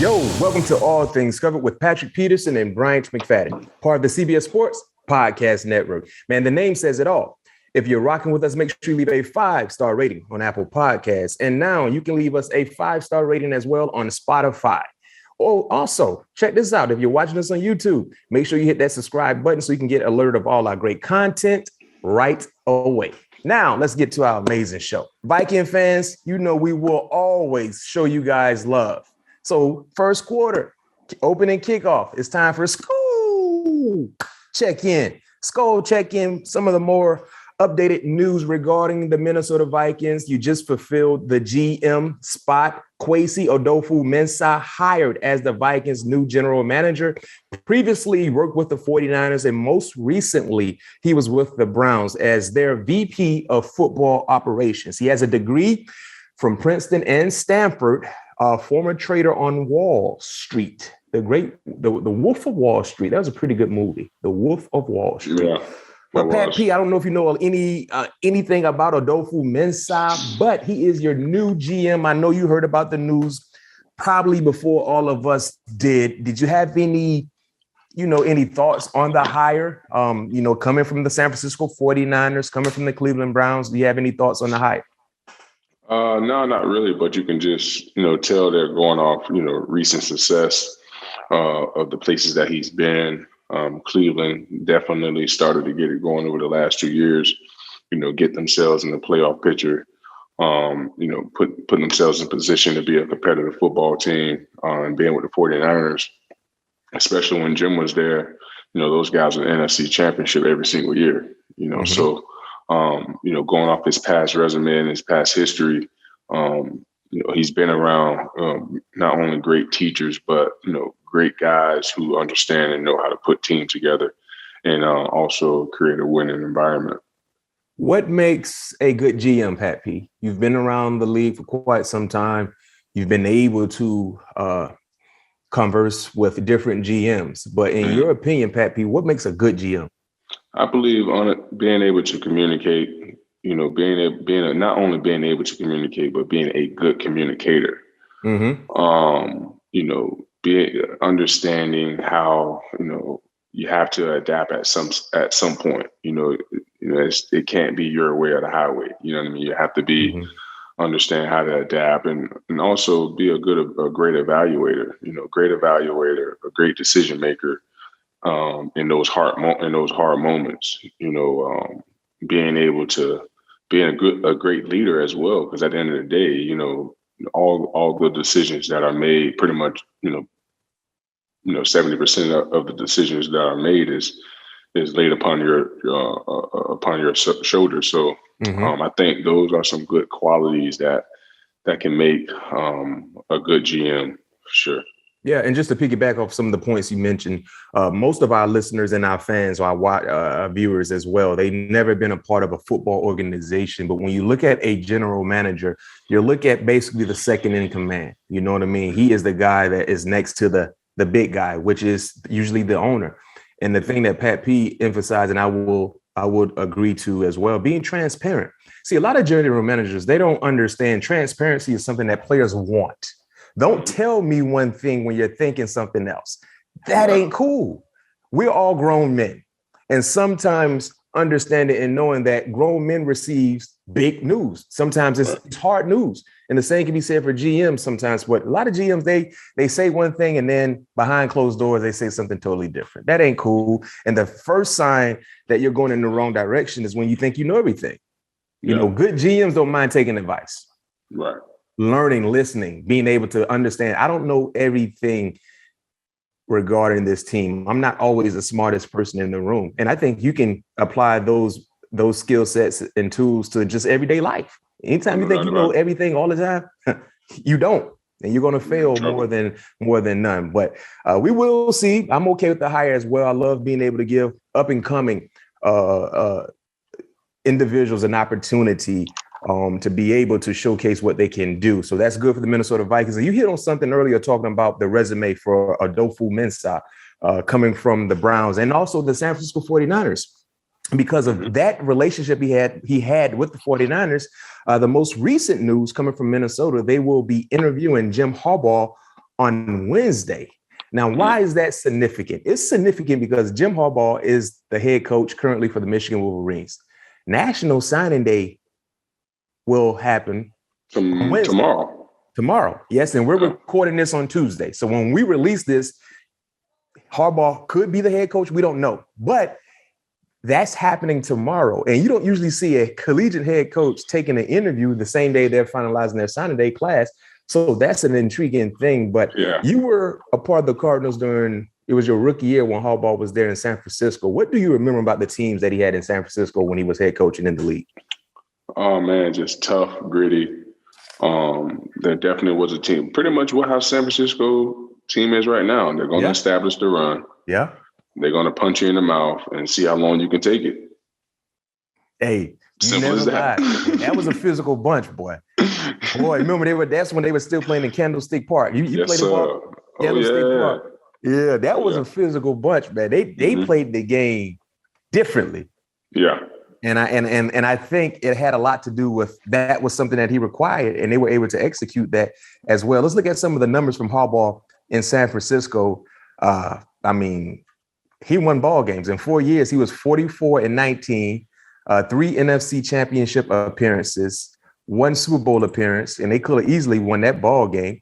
Yo, welcome to All Things Covered with Patrick Peterson and Bryant McFadden, part of the CBS Sports Podcast Network. Man, the name says it all. If you're rocking with us, make sure you leave a 5-star rating on Apple Podcasts. And now you can leave us a 5-star rating as well on Spotify. Oh, also, check this out. If you're watching us on YouTube, make sure you hit that subscribe button so you can get alerted of all our great content right away. Now, let's get to our amazing show. Viking fans, you know we will always show you guys love. So first quarter, opening kickoff, it's time for Skull check-in. Skull check-in, some of the more updated news regarding the Minnesota Vikings. You just fulfilled the GM spot. Kwesi Adofo-Mensah hired as the Vikings' new general manager. Previously, he worked with the 49ers, and most recently, he was with the Browns as their VP of football operations. He has a degree from Princeton and Stanford, former trader on Wall Street. The Wolf of Wall Street. That was a pretty good movie. The Wolf of Wall Street. Yeah. But Pat P, I don't know if you know anything about Adofo-Mensah, but he is your new GM. I know you heard about the news probably before all of us did. Did you have any thoughts on the hire? Coming from the San Francisco 49ers, coming from the Cleveland Browns, do you have any thoughts on the hire? No, not really, but you can just, tell they're going off, recent success of the places that he's been. Cleveland definitely started to get it going over the last 2 years, get themselves in the playoff picture, put themselves in position to be a competitive football team, and being with the 49ers, especially when Jim was there, those guys were in the NFC Championship every single year, so, going off his past resume and his past history, he's been around not only great teachers, but, great guys who understand and know how to put teams together and also create a winning environment. What makes a good GM, Pat P? You've been around the league for quite some time. You've been able to converse with different GMs. But in your opinion, Pat P, what makes a good GM? I believe on it, being able to communicate, not only being able to communicate, but being a good communicator. Mm-hmm. Understanding how, you have to adapt at some point, it can't be your way or the highway. You know what I mean? You have to be, understand how to adapt and also be a great evaluator, a great decision maker, in those hard moments, being able to be a great leader as well. Because at the end of the day, all the decisions that are made, pretty much, 70% of the decisions that are made is laid upon your shoulders. So I think those are some good qualities that can make a good GM for sure. Yeah, and just to piggyback off some of the points you mentioned, most of our listeners and our fans, or our viewers as well, they've never been a part of a football organization. But when you look at a general manager, you look at basically the second in command. You know what I mean? He is the guy that is next to the big guy, which is usually the owner. And the thing that Pat P emphasized, and I would agree to as well, being transparent. See, a lot of general managers, they don't understand transparency is something that players want. Don't tell me one thing when you're thinking something else. That ain't cool. We're all grown men. And sometimes understanding and knowing that grown men receives big news. Sometimes it's hard news. And the same can be said for GMs sometimes. But a lot of GMs, they say one thing and then behind closed doors, they say something totally different. That ain't cool. And the first sign that you're going in the wrong direction is when you think you know everything. Good GMs don't mind taking advice. Right. Learning, listening, being able to understand. I don't know everything regarding this team. I'm not always the smartest person in the room. And I think you can apply those skill sets and tools to just everyday life. Anytime you think you know everything all the time, you don't. And you're going to fail more than none. But we will see. I'm okay with the hire as well. I love being able to give up and coming individuals an opportunity to be able to showcase what they can do. So that's good for the Minnesota Vikings. And you hit on something earlier talking about the resume for Adofo-Mensah coming from the Browns and also the San Francisco 49ers. Because of that relationship he had with the 49ers, the most recent news coming from Minnesota, they will be interviewing Jim Harbaugh on Wednesday. Now, why is that significant? It's significant because Jim Harbaugh is the head coach currently for the Michigan Wolverines. National Signing Day will happen on Wednesday. Tomorrow. Yes, and we're recording this on Tuesday. So when we release this, Harbaugh could be the head coach. We don't know. But that's happening tomorrow. And you don't usually see a collegiate head coach taking an interview the same day they're finalizing their signing day class. So that's an intriguing thing. But you were a part of the Cardinals it was your rookie year when Harbaugh was there in San Francisco. What do you remember about the teams that he had in San Francisco when he was head coaching in the league? Oh, man, just tough, gritty. There definitely was a team. Pretty much how San Francisco team is right now. They're going to establish the run. Yeah. They're going to punch you in the mouth and see how long you can take it. Hey, simple as that. That was a physical bunch, boy. Boy, remember that's when they were still playing in Candlestick Park. You played the ball? Candlestick Park. Yeah, that was a physical bunch, man. They played the game differently. Yeah. And I think it had a lot to do with that was something that he required, and they were able to execute that as well. Let's look at some of the numbers from Harbaugh in San Francisco. He won ball games. In 4 years, he was 44-19, 3 NFC championship appearances, 1 Super Bowl appearance, and they could have easily won that ball game.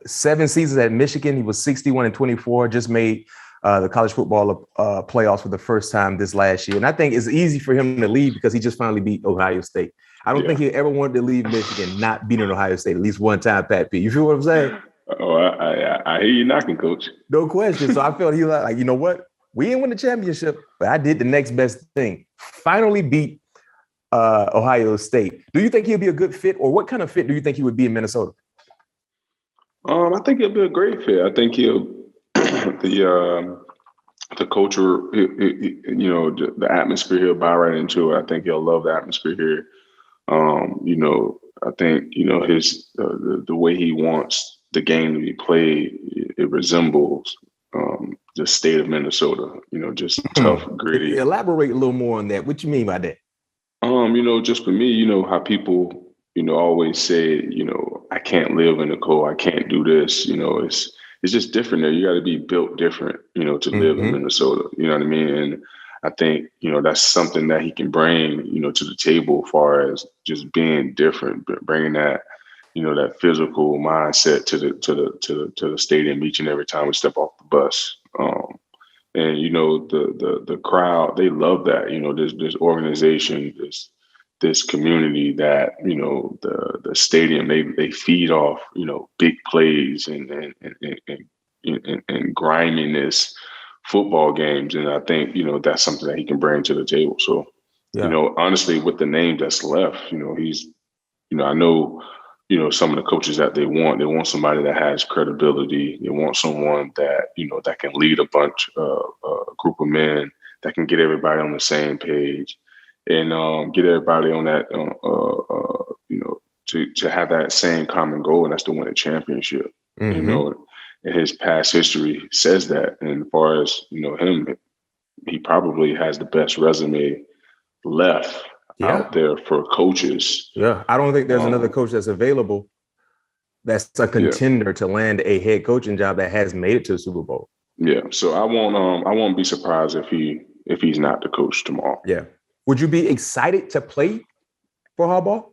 7 seasons at Michigan, he was 61-24, just made the college football playoffs for the first time this last year. And I think it's easy for him to leave because he just finally beat Ohio State. I don't think he ever wanted to leave Michigan not beating Ohio State at least one time, Pat P. You feel what I'm saying? Oh, I hear you knocking, Coach. No question. So I felt he was like, you know what? We didn't win the championship, but I did the next best thing. Finally beat Ohio State. Do you think he'll be a good fit, or what kind of fit do you think he would be in Minnesota? I think he'll be a great fit. I think the culture, the atmosphere, he'll buy right into it. I think he'll love the atmosphere here. I think, his the way he wants the game to be played, it resembles the state of Minnesota, just tough, gritty. Elaborate a little more on that. What you mean by that? Just for me, how people, always say, I can't live in the cold. I can't do this. It's just different there. You got to be built different, to live in Minnesota. You know what I mean? And I think, that's something that he can bring, to the table as far as just being different, bringing that, that physical mindset to the stadium each and every time we step off the bus. And the crowd, they love that. This organization, this community that the stadium, they feed off big plays and griminess football games, and I think that's something that he can bring to the table. So honestly, with the name that's left, he's I know some of the coaches that they want somebody that has credibility. They want someone that that can lead a group of men, that can get everybody on the same page and get everybody on that to have that same common goal, and that's to win a championship. And his past history says that. And as far as him, he probably has the best resume left out there for coaches. Yeah, I don't think there's another coach that's available that's a contender to land a head coaching job that has made it to the Super Bowl. Yeah, so I won't be surprised if he's not the coach tomorrow. Yeah, would you be excited to play for Harbaugh?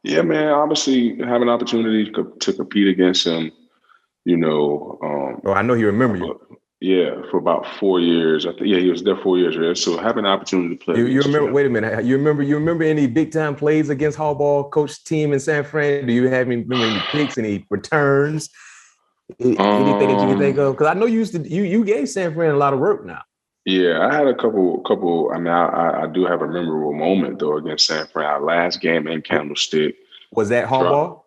Yeah, man. Obviously, have an opportunity to compete against him. I know he remember you. Yeah, for about 4 years. I think he was there 4 years. Right? So having an opportunity to play. You remember? Wait a minute. You remember any big time plays against Harbaugh, coach team in San Fran? Do you remember any picks, any returns, anything that you can think of? Because I know you gave San Fran a lot of work now. Yeah, I had a couple. I mean, I do have a memorable moment though against San Fran. Our last game in Candlestick. Was that Harbaugh?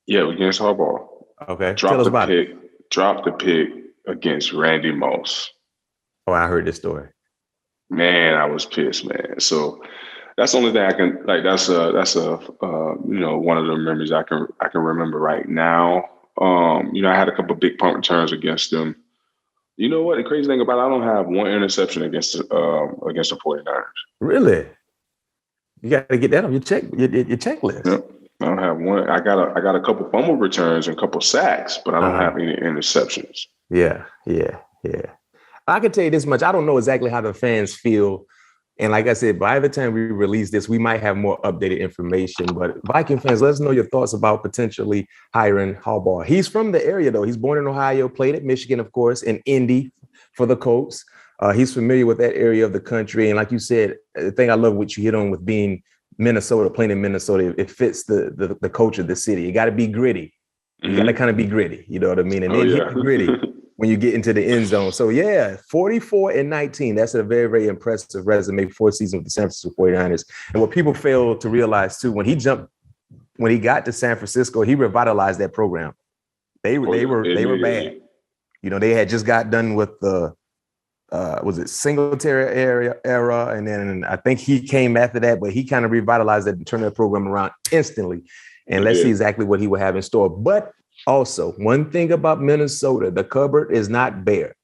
Yeah, against Harbaugh. Okay, tell us about it. Dropped the pick against Randy Moss. Oh, I heard this story. Man, I was pissed, man. So that's the only thing I can like. That's one of the memories I can remember right now. I had a couple of big punt returns against them. You know what? The crazy thing about it, I don't have one interception against the 49ers. Really? You got to get that on your checklist. Yep. I don't have one. I got a couple fumble returns and a couple sacks, but I don't have any interceptions. Yeah. I can tell you this much. I don't know exactly how the fans feel. And like I said, by the time we release this, we might have more updated information. But Viking fans, let us know your thoughts about potentially hiring Harbaugh. He's from the area, though. He's born in Ohio, played at Michigan, of course, and Indy for the Colts. He's familiar with that area of the country. And like you said, the thing I love what you hit on with being Minnesota, playing in Minnesota, it fits the culture of the city. You got to be gritty. You got to kind of be gritty. You know what I mean? And then hit the gritty when you get into the end zone. So, 44-19. That's a very, very impressive resume, 4 seasons with the San Francisco 49ers. And what people fail to realize, too, when he got to San Francisco, he revitalized that program. They were bad. You know, they had just got done with the was it Singletary era, and then I think he came after that, but he kind of revitalized that and turned that program around instantly. And let's see exactly what he will have in store. But also, one thing about Minnesota, the cupboard is not bare.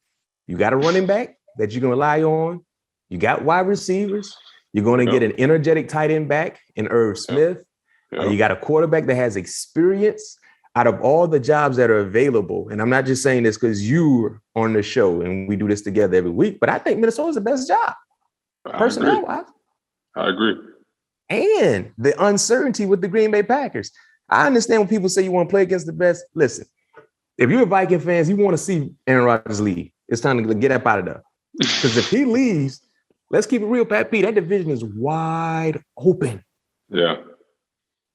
You got a running back that you can rely on. You got wide receivers. You're going to get an energetic tight end back in Irv Smith. You got a quarterback that has experience. Out of all the jobs that are available, and I'm not just saying this because you're on the show and we do this together every week, but I think Minnesota's the best job. Personnel-wise. I agree. And the uncertainty with the Green Bay Packers. I understand when people say you want to play against the best. Listen, if you're a Viking fans, you want to see Aaron Rodgers leave. It's time to get up out of there. Because if he leaves, let's keep it real, Pat P. That division is wide open. Yeah.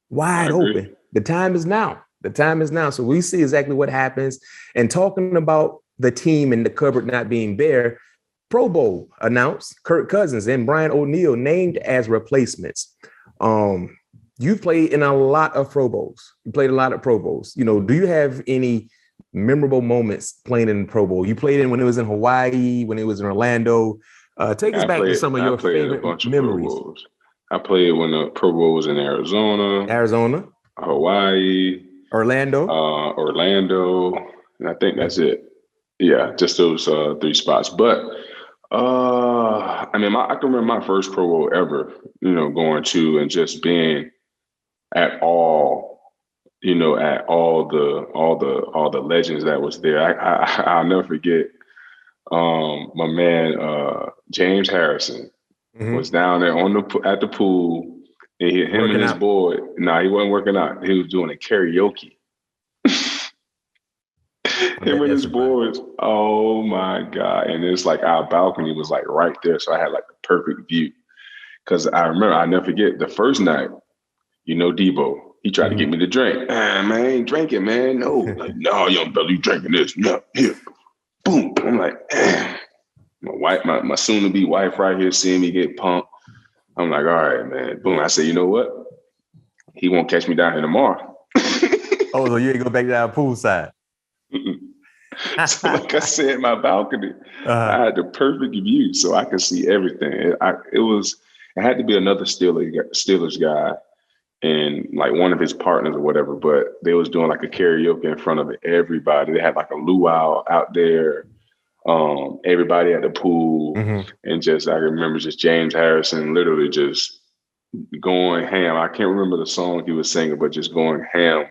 Wide open. The time is now. So we see exactly what happens. And talking about the team and the cupboard not being bare, Pro Bowl announced, Kirk Cousins and Brian O'Neill named as replacements. You've played in a lot of Pro Bowls. You know, do you have any memorable moments playing in the Pro Bowl? You played in when it was in Hawaii, when it was in Orlando. Take us back to some of your favorite memories. I played when the Pro Bowl was in Arizona, Hawaii, Orlando, and I think that's it. Yeah, just those 3 spots. But I can remember my first Pro Bowl ever, going to and just being at all the legends that was there. I'll never forget. My man James Harrison was down there at the pool. And him and his boy. No, he wasn't working out. He was doing a karaoke. Him and his boys. Oh my God! And it's like our balcony was like right there, so I had like the perfect view. Because I remember, I never forget the first night. Debo. He tried to get me to drink. Man, I ain't drinking, man. No, like, no, young brother, you drinking this? No, here, boom. I'm like, my soon-to-be wife right here seeing me get pumped. I'm like, all right, man. Boom. I said, you know what? He won't catch me down here tomorrow. So you ain't go back down poolside. So like I said, my balcony, I had the perfect view, so I could see everything. It had to be another Steelers guy and like one of his partners or whatever, but they was doing like a karaoke in front of everybody. They had like a luau out there. Everybody at the pool, and I remember just James Harrison literally just going ham. I can't remember the song he was singing, but just going ham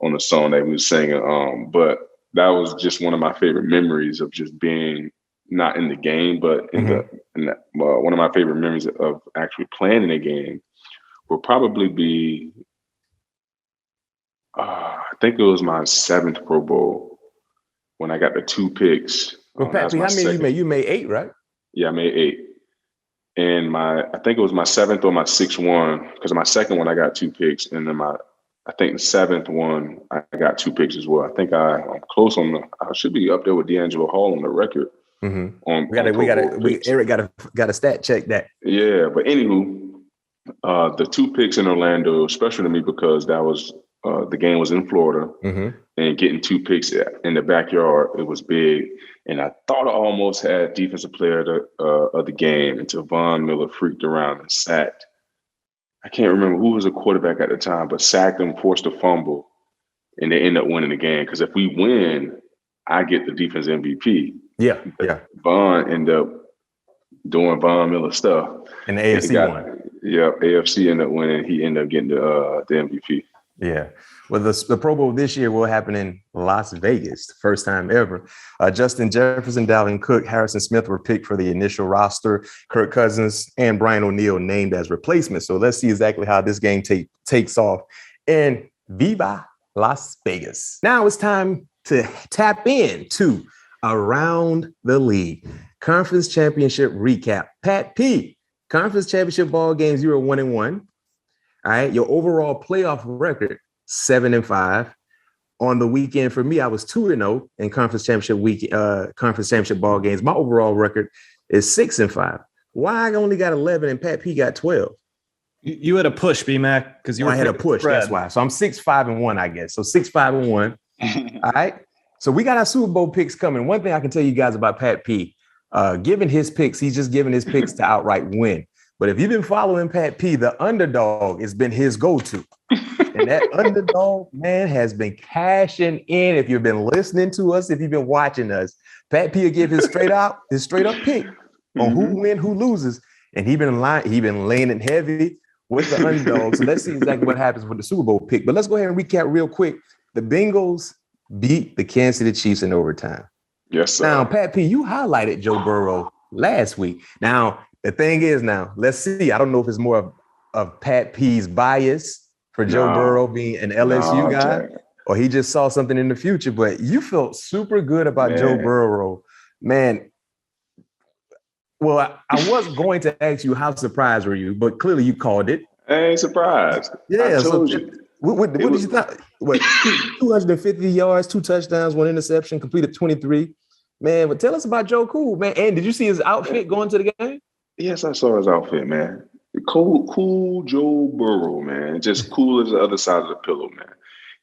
on the song that he was singing. But that was just one of my favorite memories of just being not in the game, but one of my favorite memories of actually playing in a game will probably be, I think it was my 7th Pro Bowl when I got the 2 picks. Well, Pat, how many you made? You made 8, right? Yeah, I made 8. And I think it was my 7th or my 6th one, because my 2nd one I got 2 picks, and then the 7th one I got 2 picks as well. I think I'm close I should be up there with D'Angelo Hall on the record. Eric got a stat check that. Yeah, but anywho, the 2 picks in Orlando, special to me because that was the game was in Florida, and getting 2 picks in the backyard, it was big. And I thought I almost had defensive player of the game until Von Miller freaked around and sacked. I can't remember who was a quarterback at the time, but sacked him, forced a fumble, and they end up winning the game. Because if we win, I get the defense MVP. Yeah. Von ended up doing Von Miller stuff. And the AFC won. Yeah, AFC ended up winning. He ended up getting the MVP. Yeah. Well, the Pro Bowl this year will happen in Las Vegas, the first time ever. Justin Jefferson, Dalvin Cook, Harrison Smith were picked for the initial roster. Kirk Cousins and Brian O'Neill named as replacements. So let's see exactly how this game takes off in Viva Las Vegas. Now it's time to tap into Around the League. Conference Championship recap. Pat P, Conference Championship ball games, you were 1-1. All right. Your overall playoff record, 7-5. On the weekend for me, I was 2-0 in conference championship ball games. My overall record is 6-5. Why I only got 11 and Pat P got 12? You had a push, BMac, because I had a push. That's why. So I'm 6-5-1, I guess. So 6-5-1. All right. So we got our Super Bowl picks coming. One thing I can tell you guys about Pat P, given his picks, he's just giving his picks to outright win. But if you've been following Pat P, the underdog has been his go-to. And that underdog, man, has been cashing in. If you've been listening to us, if you've been watching us, Pat P will give his straight up pick on who wins, who loses. And he been laying it heavy with the underdog. So let's see exactly what happens with the Super Bowl pick. But let's go ahead and recap real quick. The Bengals beat the Kansas City Chiefs in overtime. Yes, sir. Now, Pat P, you highlighted Joe Burrow last week. Now, the thing is let's see. I don't know if it's more of Pat P's bias for Joe Burrow being an LSU guy, or he just saw something in the future, but you felt super good about Joe Burrow. Man, well, I was going to ask you how surprised were you, but clearly you called it. I ain't surprised. Yeah, I told you. What did you think? What, 250 yards, 2 touchdowns, 1 interception, completed 23. Man, but tell us about Joe Cool, man. And did you see his outfit going to the game? Yes, I saw his outfit, man. Cool Joe Burrow, man. Just cool as the other side of the pillow, man.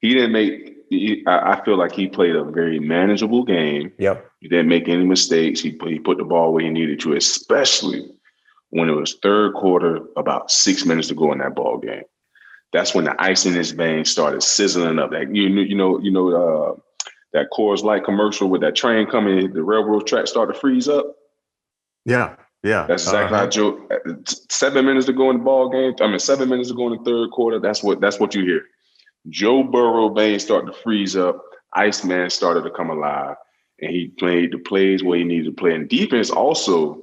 He didn't make I feel like he played a very manageable game. Yep. He didn't make any mistakes. He put the ball where he needed to, especially when it was third quarter, about 6 minutes to go in that ball game. That's when the ice in his veins started sizzling up. That that Coors Light commercial with that train coming, the railroad track started to freeze up. Yeah. That's exactly how Joe. 7 minutes to go in the ball game. 7 minutes to go in the third quarter. That's what you hear. Joe Burrow veins started to freeze up. Iceman started to come alive, and he played the plays where he needed to play. And defense also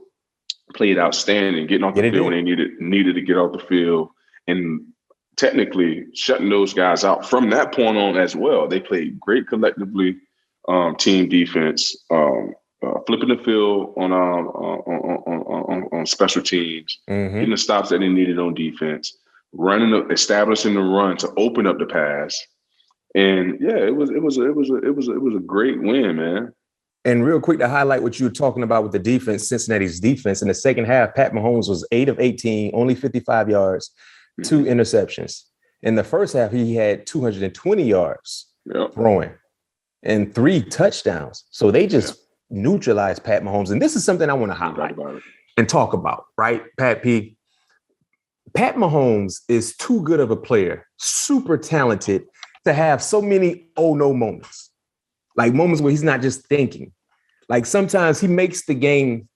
played outstanding, getting off the field when they needed to get off the field, and technically shutting those guys out from that point on as well. They played great collectively, team defense, flipping the field on special teams, getting the stops that they needed on defense, establishing the run to open up the pass, and it was a great win, man. And real quick to highlight what you were talking about with the defense, Cincinnati's defense in the second half, Pat Mahomes was 8 of 18, only 55 yards, 2 interceptions. In the first half, he had 220 yards throwing and 3 touchdowns. So they just neutralized Pat Mahomes. And this is something I want to highlight and talk about, right? Pat P. Pat Mahomes is too good of a player, super talented to have so many oh no moments, like moments where he's not just thinking. Like sometimes he makes the game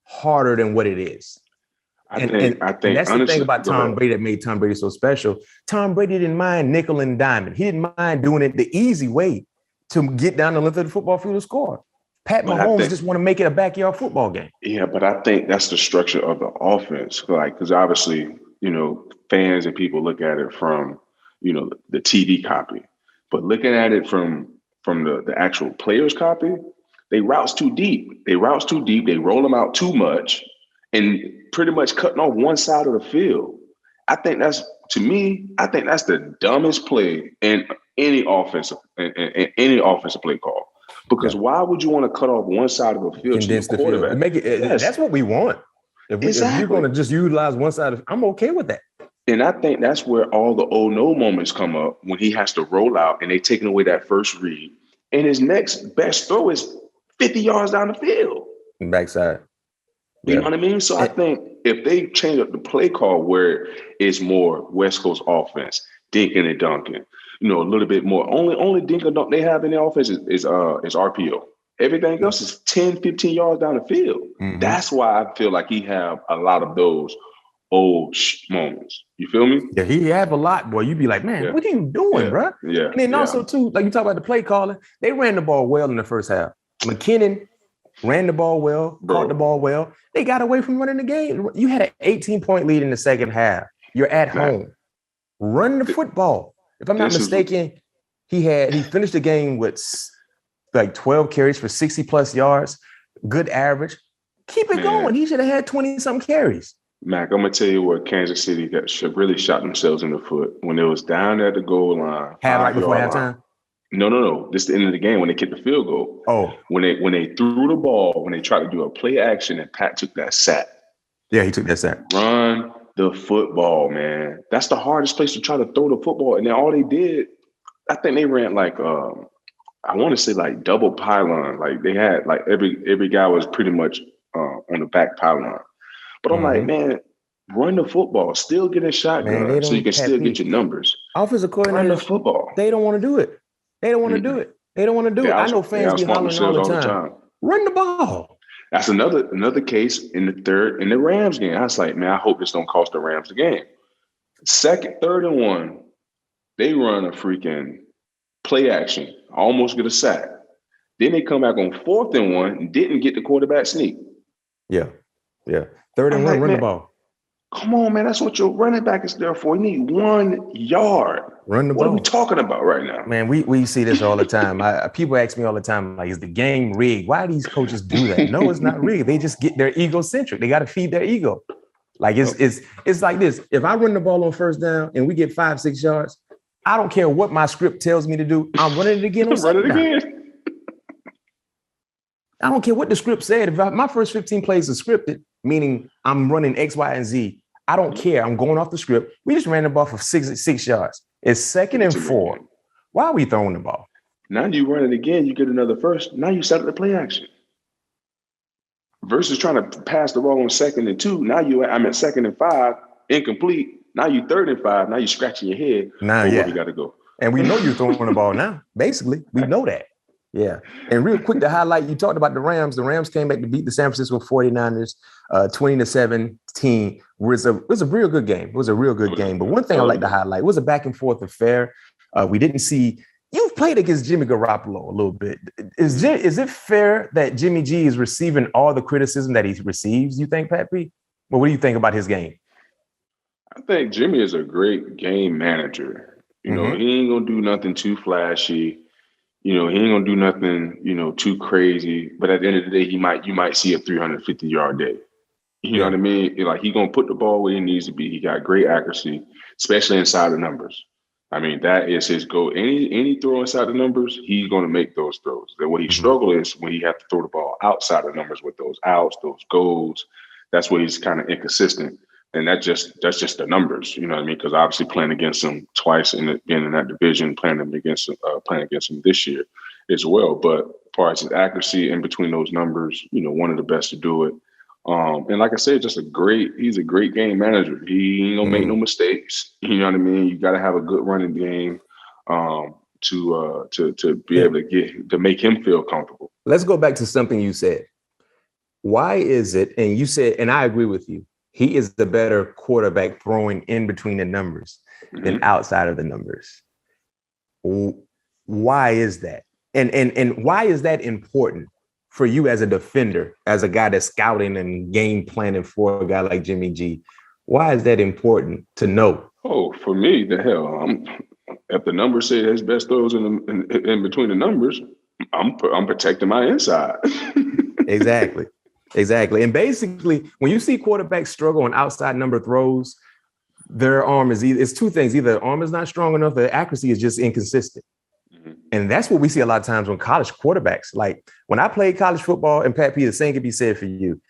harder than what it is. I think that's honestly, the thing about Tom Brady that made Tom Brady so special. Tom Brady didn't mind nickel and diamond. He didn't mind doing it the easy way to get down the length of the football field and score. Pat Mahomes just want to make it a backyard football game. Yeah, but I think that's the structure of the offense. Because obviously, fans and people look at it from, the TV copy. But looking at it from the actual player's copy, they routes too deep. They roll them out too much and pretty much cutting off one side of the field. I think that's the dumbest play in any offensive play call. Because why would you want to cut off one side of the field to the quarterback? That's what we want. If you're going to just utilize one side, I'm okay with that. And I think that's where all the oh no moments come up, when he has to roll out and they taking away that first read. And his next best throw is 50 yards down the field. Backside. You know what I mean? So I think if they change up the play call where it's more West Coast offense, dinking and dunking, a little bit more. Only dink and dunk they have in the offense is RPO. Everything else is 10, 15 yards down the field. Mm-hmm. That's why I feel like he have a lot of those moments. You feel me? Yeah, he have a lot, boy. You'd be like, man, what are you doing, bro? Yeah. And then also, too, like you talk about the play calling, they ran the ball well in the first half. McKinnon ran the ball well, caught the ball well. They got away from running the game. You had an 18-point lead in the second half. You're at home. Run the football. If I'm not mistaken, he finished the game with like 12 carries for 60-plus yards. Good average. Keep it going. He should have had 20-something carries. Mac, I'm going to tell you what Kansas City really shot themselves in the foot when it was down at the goal line. Right before halftime? No. This is the end of the game when they kicked the field goal. Oh. When they threw the ball, when they tried to do a play action and Pat took that sack. Yeah, he took that sack. Run the football, man. That's the hardest place to try to throw the football. And then all they did, I think they ran like I want to say like double pylon. Like they had like every guy was pretty much on the back pylon. But I'm like, man, run the football. Still get a shotgun so you can still get your numbers. Offensive coordinators, run the football. They don't want to do it. They don't want to do it. They don't want to do it. I know fans be hollering all the time. Run the ball. That's another case in the Rams game. I was like, man, I hope this don't cost the Rams the game. Second, 3rd and 1, they run a freaking play action, almost get a sack. Then they come back on 4th and 1 and didn't get the quarterback sneak. Yeah. 3rd and 1, run the ball. Come on, man. That's what your running back is there for. You need 1 yard. Run the ball. What are we talking about right now? Man, we see this all the time. People ask me all the time, like, is the game rigged? Why do these coaches do that? No, it's not rigged. They just get their egocentric. They got to feed their ego. Like it's like this. If I run the ball on 1st down and we get 5-6 yards, I don't care what my script tells me to do. I'm running it again on 2nd down. I don't care what the script said. If my first 15 plays are scripted, meaning I'm running X, Y, and Z, I don't care. I'm going off the script. We just ran the ball for 6 yards. It's 2nd and 4. Why are we throwing the ball? Now you run it again. You get another first. Now you set up the play action. Versus trying to pass the ball on 2nd and 2. Now I'm at 2nd and 5, incomplete. Now you 3rd and 5. Now you're scratching your head. Now, we got to go. And we know you're throwing the ball now. Basically, we know that. Yeah. And real quick to highlight, you talked about the Rams. The Rams came back to beat the San Francisco 49ers 20-17. It was a real good game. It was a real good game. But one thing I'd like to highlight, it was a back and forth affair. We didn't see – you've played against Jimmy Garoppolo a little bit. Is it fair that Jimmy G is receiving all the criticism that he receives, you think, Pat P? Well, what do you think about his game? I think Jimmy is a great game manager. You know, he ain't going to do nothing too flashy. You know, he ain't gonna do nothing, too crazy. But at the end of the day, you might see a 350-yard day. You know what I mean? Like he gonna put the ball where he needs to be. He got great accuracy, especially inside the numbers. I mean, that is his goal. Any throw inside the numbers, he's gonna make those throws. Then what he struggles is when he has to throw the ball outside the numbers with those outs, those goals. That's where he's kind of inconsistent. And that's just the numbers, you know what I mean? Because obviously playing against them twice in that division, playing against them this year as well. But as far as his accuracy in between those numbers, one of the best to do it. And like I said, he's a great game manager. He ain't gonna make no mistakes. You know what I mean? You got to have a good running game to be able to make him feel comfortable. Let's go back to something you said. Why is it? And you said, and I agree with you. He is the better quarterback throwing in between the numbers than outside of the numbers. Why is that? And why is that important for you as a defender, as a guy that's scouting and game planning for a guy like Jimmy G? Why is that important to know? Oh, for me, the hell, if the numbers say his best throws in between the numbers, I'm protecting my inside. Exactly. And basically, when you see quarterbacks struggle on outside number throws, their arm it's two things. Either the arm is not strong enough, the accuracy is just inconsistent. And that's what we see a lot of times when college quarterbacks. Like when I played college football, and Pat P, the same could be said for you.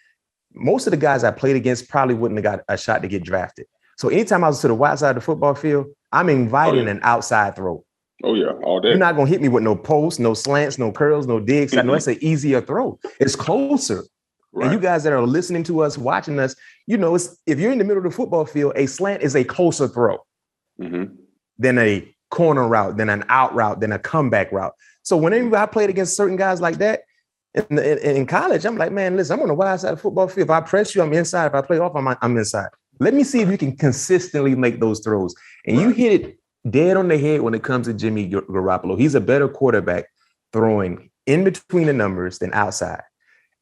Most of the guys I played against probably wouldn't have got a shot to get drafted. So anytime I was to the wide side of the football field, I'm inviting an outside throw. Oh, yeah, all day. You're not going to hit me with no posts, no slants, no curls, no digs. I know that's an easier throw. It's closer. Right. And you guys that are listening to us, watching us, if you're in the middle of the football field, a slant is a closer throw than a corner route, than an out route, than a comeback route. So whenever I played against certain guys like that in college, I'm like, man, listen, I'm on the wide side of the football field. If I press you, I'm inside. If I play off, I'm inside. Let me see if you can consistently make those throws. And you hit it dead on the head when it comes to Jimmy Garoppolo. He's a better quarterback throwing in between the numbers than outside.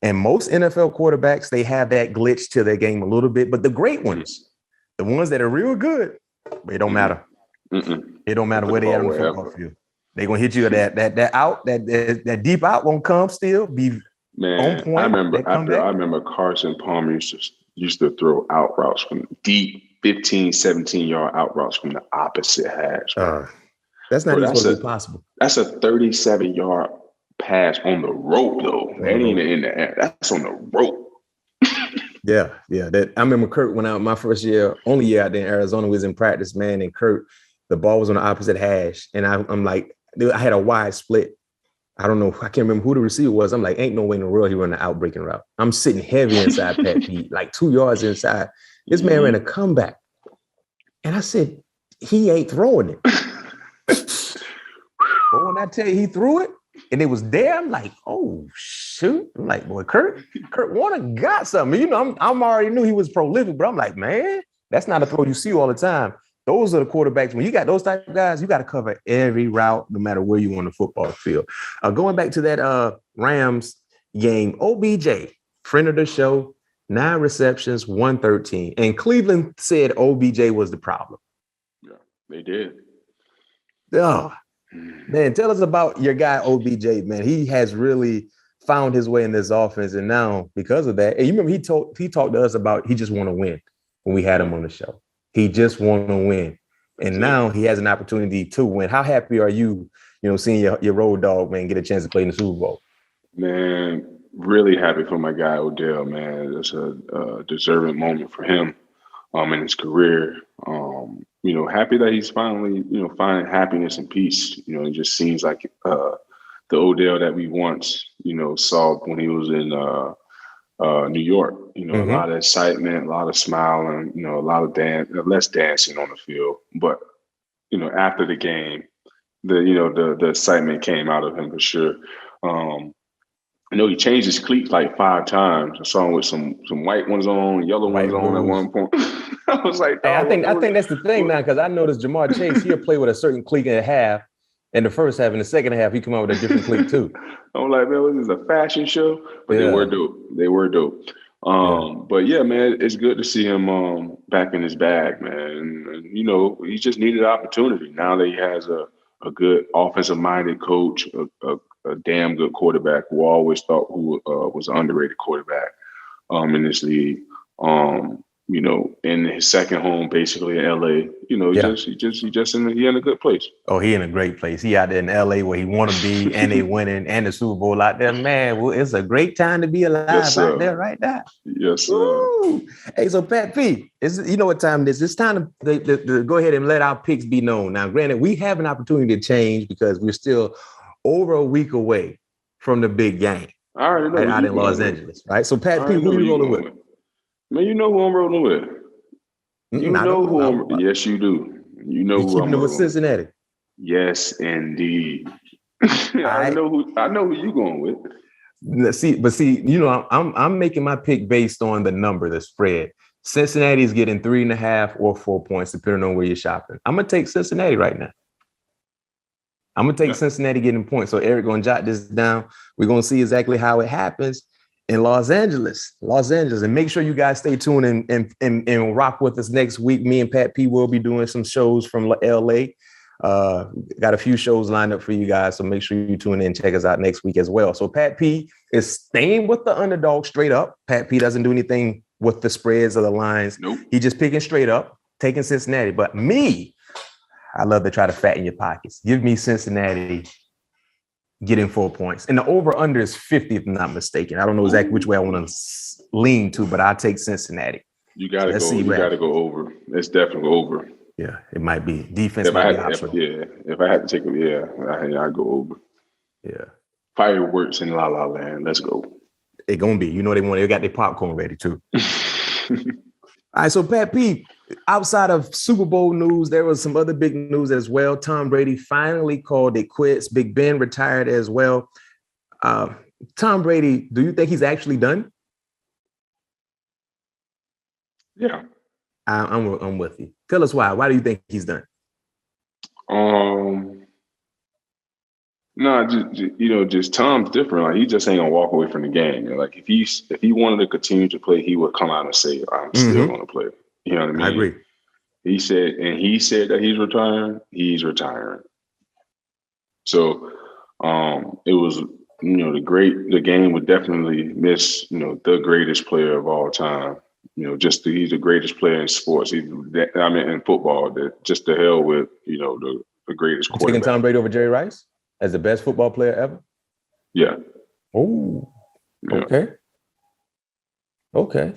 And most NFL quarterbacks, they have that glitch to their game a little bit. But the great ones, the ones that are real good, it don't matter. It don't matter where they are on the football field. They're gonna hit you that out, that deep out won't come still. Be on point. I remember Carson Palmer used to throw out routes from deep 15, 17-yard out routes from the opposite hash. That's not even supposed to be possible. That's a 37-yard pass on the rope, though. That ain't even in the air. That's on the rope. Yeah. That I remember Kurt went out my first year, only year out there in Arizona, was in practice, man. And Kurt, the ball was on the opposite hash. And I'm like, dude, I had a wide split. I don't know. I can't remember who the receiver was. I'm like, ain't no way in the world he run an out-breaking route. I'm sitting heavy inside Pat Pete, like 2 yards inside. This man ran a comeback. And I said, he ain't throwing it. But when I tell you he threw it and it was there, I'm like, oh, shoot. I'm like, boy, Kurt Warner got something. You know, I'm already knew he was prolific, but I'm like, man, that's not a throw you see all the time. Those are the quarterbacks. When you got those type of guys, you got to cover every route, no matter where you on the football field. Going back to that Rams game, OBJ, friend of the show, 9 receptions, 113. And Cleveland said OBJ was the problem. Yeah, they did. Oh, man, tell us about your guy, OBJ, man. He has really found his way in this offense. And now, because of that, and you remember he talked to us about he just want to win when we had him on the show. He just want to win. And now he has an opportunity to win. How happy are you, seeing your road dog, man, get a chance to play in the Super Bowl? Man, really happy for my guy, Odell, man. It's a deserving moment for him in his career. Happy that he's finally, finding happiness and peace. It just seems like the Odell that we once, saw when he was in New York. A lot of excitement, a lot of smiling, a lot of less dancing on the field. But, after the game, the excitement came out of him for sure. I know he changed his cleats like 5 times. I saw him with some white ones on, yellow ones on at one point. I was like, hey, I think that's the thing now, because I noticed Jamar Chase, he'll play with a certain cleat in half. In the first half, in the second half, he come out with a different cleat too. I'm like, man, was this a fashion show? But they were dope. But yeah, man, it's good to see him back in his bag, man. And he just needed an opportunity. Now that he has a good offensive-minded coach, a damn good quarterback who I always thought was an underrated quarterback in this league. In his second home, basically in LA. He in a good place. Oh, he in a great place. He out there in LA where he want to be, and they winning, and the Super Bowl out there. Man, well, it's a great time to be alive out there right now. Yes, sir. Woo. Hey, so Pat P, you know what time it is? It's time to go ahead and let our picks be known. Now, granted, we have an opportunity to change because we're still over a week away from the big game. I already know out in Los Angeles, right? So Pat P, who are you rolling with? Man, you know who I'm rolling with. Yes, you do. You know who I'm rolling with. Cincinnati. Yes, indeed. I know who you going with. See, I'm making my pick based on the number, the spread. Cincinnati is getting 3.5 or 4 points, depending on where you're shopping. I'm gonna take Cincinnati right now. I'm gonna take Cincinnati getting points. So Eric gonna jot this down. We're gonna see exactly how it happens in Los Angeles, and make sure you guys stay tuned and rock with us next week. Me and Pat P will be doing some shows from LA. Got a few shows lined up for you guys, so make sure you tune in and check us out next week as well. So Pat P is staying with the underdog straight up. Pat P doesn't do anything with the spreads or the lines. Nope. He just picking straight up, taking Cincinnati. But me, I love to try to fatten your pockets. Give me Cincinnati getting 4 points. And the over-under is 50, if I'm not mistaken. I don't know exactly which way I want to lean to, but I'll take Cincinnati. You got to go over. It's definitely over. Yeah, it might be. Defense might be optional. If I had to take it, I'd go over. Yeah. Fireworks in La La Land. Let's go. It's going to be. They got their popcorn ready, too. All right, so Pat P, outside of Super Bowl news, there was some other big news as well. Tom Brady finally called it quits. Big Ben retired as well. Tom Brady, do you think he's actually done? Yeah. I'm with you. Tell us why. Why do you think he's done? No, just Tom's different. Like he just ain't gonna walk away from the game. You know, like if he wanted to continue to play, he would come out and say, "I'm still gonna play." You know what I mean? I agree. He said that he's retiring. He's retiring. So, it was the game would definitely miss the greatest player of all time. He's the greatest player in sports. In football. That just to hell with the greatest quarterback. Taking Tom Brady over Jerry Rice as the best football player ever? Yeah. Oh, okay. Yeah. Okay.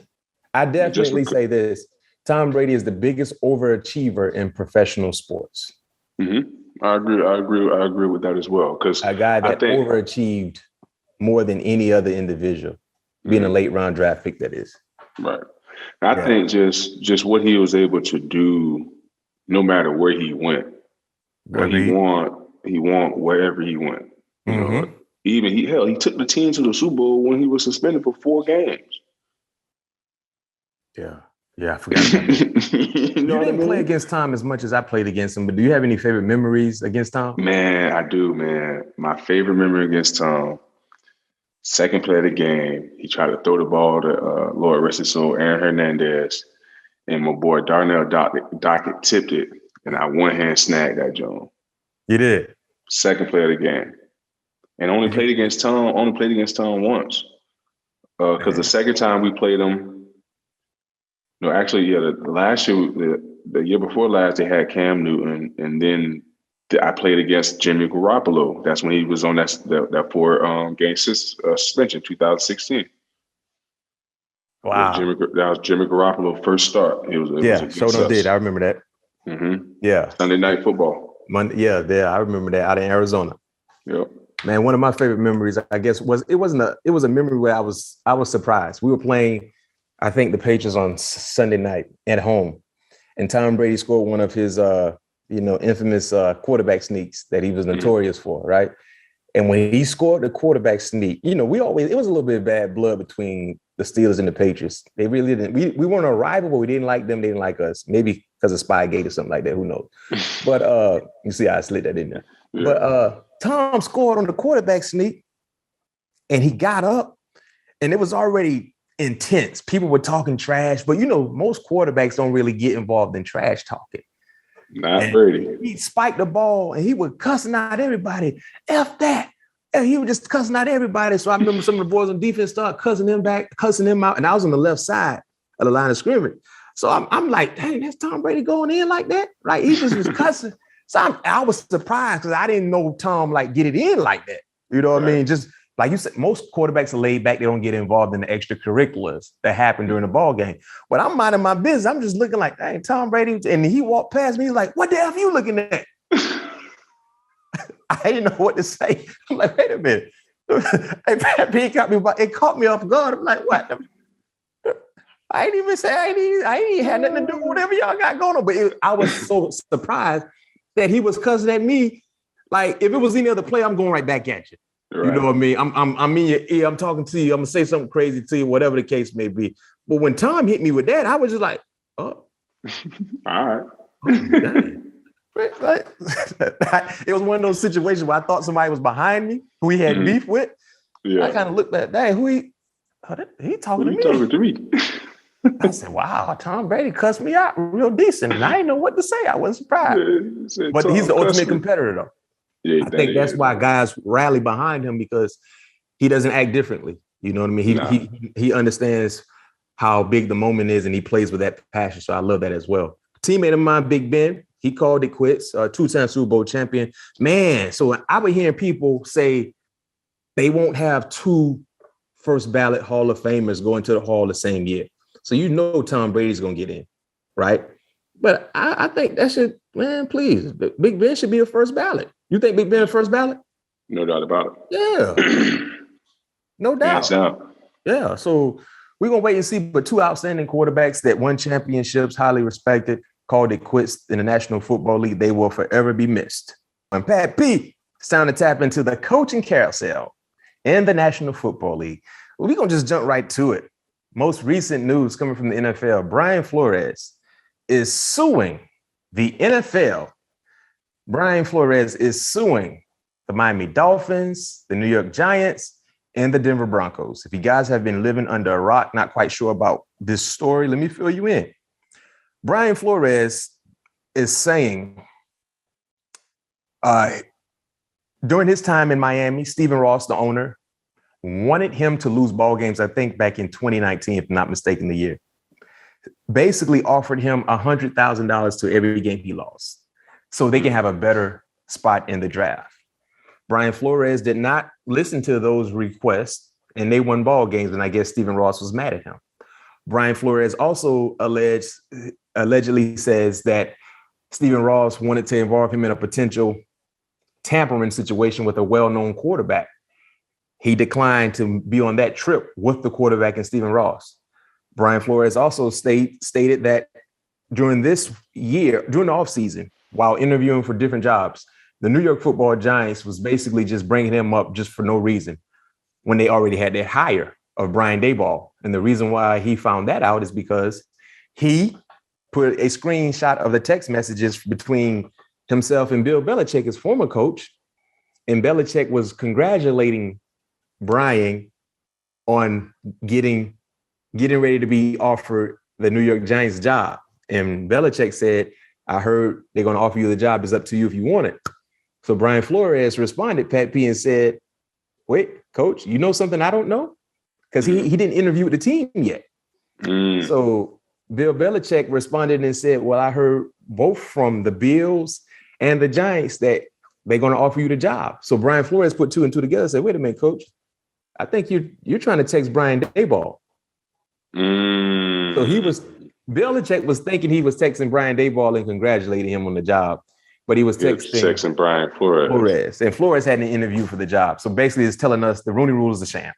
I definitely say this. Tom Brady is the biggest overachiever in professional sports. Mm-hmm. I agree with that as well. Because a guy that overachieved more than any other individual, being a late round draft pick, that is. Right. I think just what he was able to do, no matter where he went. But he won wherever he went. He took the team to the Super Bowl when he was suspended for 4 games. Yeah, I forgot about that. You didn't play against Tom as much as I played against him, but do you have any favorite memories against Tom? Man, I do, man. My favorite memory against Tom, second play of the game, he tried to throw the ball to Lord rest his soul, Aaron Hernandez, and my boy Darnell Dockett tipped it, and I one-hand snagged that joint. You did? Second play of the game. And only played against Tom once. Because the second time we played him, the last year, the year before last, they had Cam Newton, and then I played against Jimmy Garoppolo. That's when he was on that 4-game suspension, 2016. Wow, that was Jimmy Garoppolo's first start. It was did. I remember that. Mm-hmm. Yeah, Sunday Night Football. Monday, I remember that out in Arizona. Yep. Man, one of my favorite memories, I guess, was a memory where I was surprised. We were playing, I think, the Patriots on Sunday night at home, and Tom Brady scored one of his infamous quarterback sneaks that he was notorious for, right? And when he scored the quarterback sneak, it was a little bit of bad blood between the Steelers and the Patriots. They really didn't. We weren't a rival, but we didn't like them. They didn't like us. Maybe because of Spygate or something like that. Who knows? But you see how I slid that in there. Yeah. But Tom scored on the quarterback sneak, and he got up, and it was already intense. People were talking trash, but most quarterbacks don't really get involved in trash talking. Not Brady. He spiked the ball and he was cussing out everybody. F that. And he was just cussing out everybody. So I remember some of the boys on defense started cussing him out. And I was on the left side of the line of scrimmage. So I'm like, dang, that's Tom Brady going in like that? Right? He just was cussing. So I was surprised because I didn't know Tom get it in like that. You know what I mean? Just like you said, most quarterbacks are laid back. They don't get involved in the extracurriculars that happen during the ball game. But I'm minding my business. I'm just looking like, hey, Tom Brady. And he walked past me. He's like, what the hell are you looking at? I didn't know what to say. I'm like, wait a minute. It caught me off guard. I'm like, what? I ain't even say, I ain't had nothing to do with whatever y'all got going on. But I was so surprised that he was cussing at me. Like, if it was any other play, I'm going right back at you. Right. You know what I mean? I'm in your ear. I'm talking to you. I'm gonna say something crazy to you, whatever the case may be. But when Tom hit me with that, I was just like, oh, all right. It was one of those situations where I thought somebody was behind me who he had beef with. Yeah. I kind of looked at that. He talking to me. I said, wow, Tom Brady cussed me out real decent. And I didn't know what to say. I wasn't surprised. But he's the ultimate competitor, though. Yeah, I think that's why guys rally behind him, because he doesn't act differently. You know what I mean? He understands how big the moment is, and he plays with that passion. So I love that as well. Teammate of mine, Big Ben, he called it quits. 2-time Super Bowl champion. Man, so I would hear people say they won't have 2 first ballot Hall of Famers go into the Hall the same year. So Tom Brady's going to get in, right? But I think that should, man, please, Big Ben should be a first ballot. You think Big Ben a first ballot? No doubt about it. Yeah. No doubt. Hands down. Yeah. So we're going to wait and see. But 2 outstanding quarterbacks that won championships, highly respected, called it quits in the National Football League. They will forever be missed. And Pat P, it's time to tap into the coaching carousel in the National Football League. We're going to just jump right to it. Most recent news coming from the NFL, Brian Flores is suing the NFL. Brian Flores is suing the Miami Dolphins, the New York Giants, and the Denver Broncos. If you guys have been living under a rock, not quite sure about this story, let me fill you in. Brian Flores is saying during his time in Miami, Stephen Ross, the owner, wanted him to lose ball games, I think back in 2019, if not mistaken, the year. Basically offered him $100,000 to every game he lost so they can have a better spot in the draft. Brian Flores did not listen to those requests, and they won ball games, and I guess Stephen Ross was mad at him. Brian Flores also allegedly says that Stephen Ross wanted to involve him in a potential tampering situation with a well-known quarterback. He declined to be on that trip with the quarterback and Stephen Ross. Brian Flores also stated that during this year, during the offseason, while interviewing for different jobs, the New York Football Giants was basically just bringing him up just for no reason when they already had their hire of Brian Daboll. And the reason why he found that out is because he put a screenshot of the text messages between himself and Bill Belichick, his former coach, and Belichick was congratulating Brian on getting ready to be offered the New York Giants job. And Belichick said, I heard they're going to offer you the job. It's up to you if you want it. So Brian Flores responded, Pat P, and said, wait, coach, you know something I don't know? Because he didn't interview with the team yet. So Bill Belichick responded and said, well, I heard both from the Bills and the Giants that they're going to offer you the job. So Brian Flores put two and two together and said, wait a minute, coach, I think you're trying to text Brian Daboll. So Belichick was thinking he was texting Brian Daboll and congratulating him on the job, but he was texting Brian Flores. And Flores had an interview for the job. So basically it's telling us the Rooney Rule is a sham.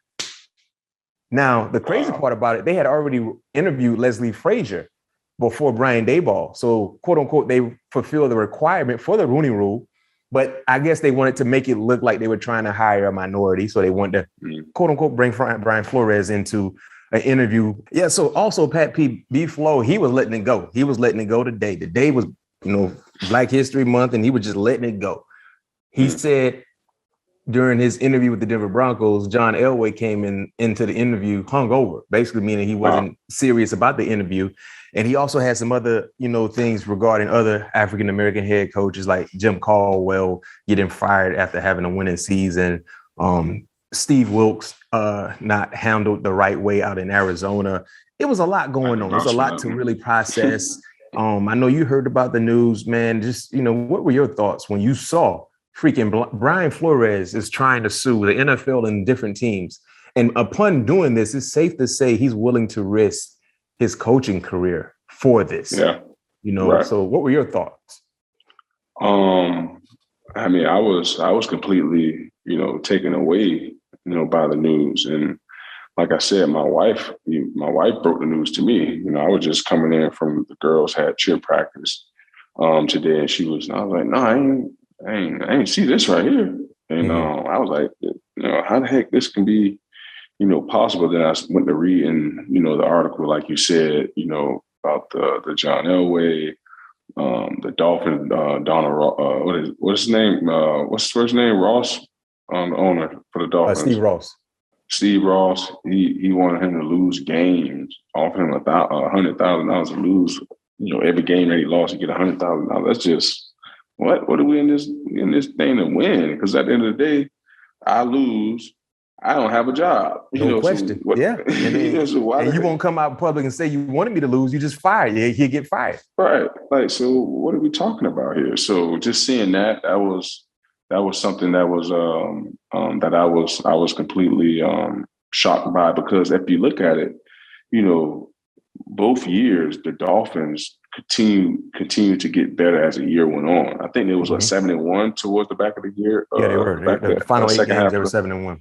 Now, the crazy part about it, they had already interviewed Leslie Frazier before Brian Daboll. So, quote unquote, they fulfilled the requirement for the Rooney Rule, but I guess they wanted to make it look like they were trying to hire a minority. So they wanted to, quote unquote, bring Brian Flores into an interview. Yeah. So also Pat P. Flo, he was letting it go. He was letting it go today. The day was, Black History Month, and he was just letting it go. He said during his interview with the Denver Broncos, John Elway came into the interview hungover, basically meaning he wasn't serious about the interview. And he also had some other, things regarding other African-American head coaches like Jim Caldwell getting fired after having a winning season. Steve Wilkes not handled the right way out in Arizona. It was a lot going on. It was a lot to really process. I know you heard about the news, man. Just, what were your thoughts when you saw freaking Brian Flores is trying to sue the NFL and different teams? And upon doing this, it's safe to say he's willing to risk his coaching career for this. Yeah. Right. So what were your thoughts? I mean, I was completely, taken away, by the news. And like I said, my wife broke the news to me. I was just coming in from the girls had cheer practice today, and I was like, no, I ain't see this right here. And I was like, how the heck this can be, possible? Then I went to reading, the article, like you said, about the John Elway, the Dolphin, Donald, what's his name? What's his first name? Ross, the owner for the Dolphins. Steve Ross. He wanted him to lose games, offered him $100,000 to lose, every game that he lost, he get $100,000. That's just what are we in this thing to win? Because at the end of the day, I lose, I don't have a job. No question. So yeah. And you won't come out in public and say you wanted me to lose. You just fired. He'll get fired. Right. Like, so what are we talking about here? So just seeing that was something that was that I was completely shocked by, because if you look at it, both years the Dolphins continue to get better as the year went on. I think it was 7-1 towards the back of the year. Yeah, they were. The final 8 games, they were 7-1.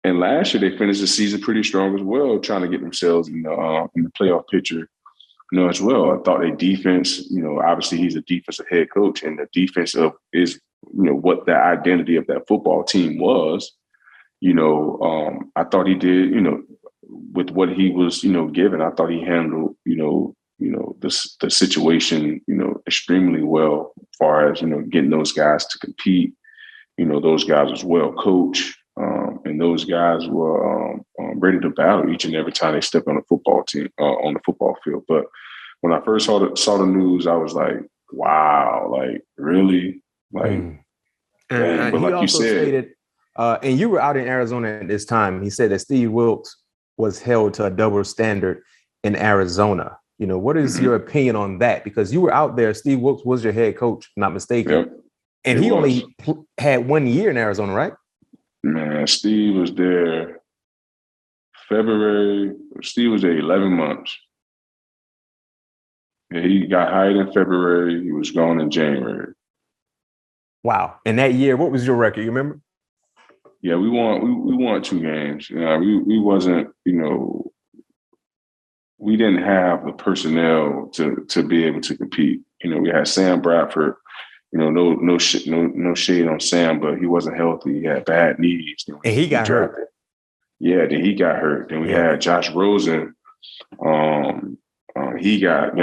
And last year they finished the season pretty strong as well, trying to get themselves in the playoff picture, as well. I thought their defense, obviously he's a defensive head coach, and the defense is what the identity of that football team was. I thought he did, with what he was, given. I thought he handled, the situation, extremely well as far as, getting those guys to compete. Those guys was well coached, and those guys were ready to battle each and every time they stepped on the football team, on the football field. But when I first saw the news, I was like, wow, like really? Like, dang. But he like you also said, stated, and you were out in Arizona at this time, he said that Steve Wilkes was held to a double standard in Arizona. What is your opinion on that? Because you were out there. Steve Wilkes was your head coach, not mistaken. Yep, and he only had 1 year in Arizona, right? Man, Steve was there February. Steve was there 11 months. Yeah, he got hired in February. He was gone in January. Wow. And that year, what was your record? You remember? Yeah, we won 2 games. We wasn't, we didn't have the personnel to be able to compete. We had Sam Bradford. No shade on Sam, but he wasn't healthy. He had bad knees. And he got hurt. Yeah, then he got hurt. Then we had Josh Rosen. He got,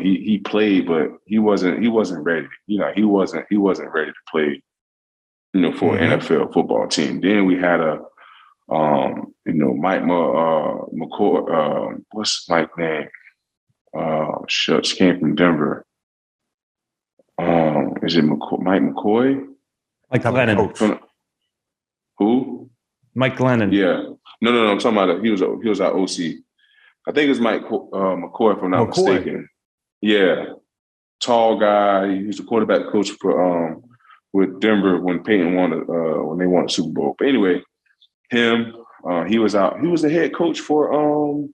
he played, but he wasn't ready. He wasn't ready to play, for an NFL football team. Then we had Mike McCoy. What's Mike's name? Shucks, came from Denver. Is it Mike McCoy? Mike Glennon. Who? Mike Glennon. Yeah. No. I'm talking about he was our OC. I think it's Mike McCoy, if I'm not mistaken. Yeah. Tall guy. He was the quarterback coach for with Denver when Peyton won when they won the Super Bowl. But anyway, him, he was out. He was the head coach for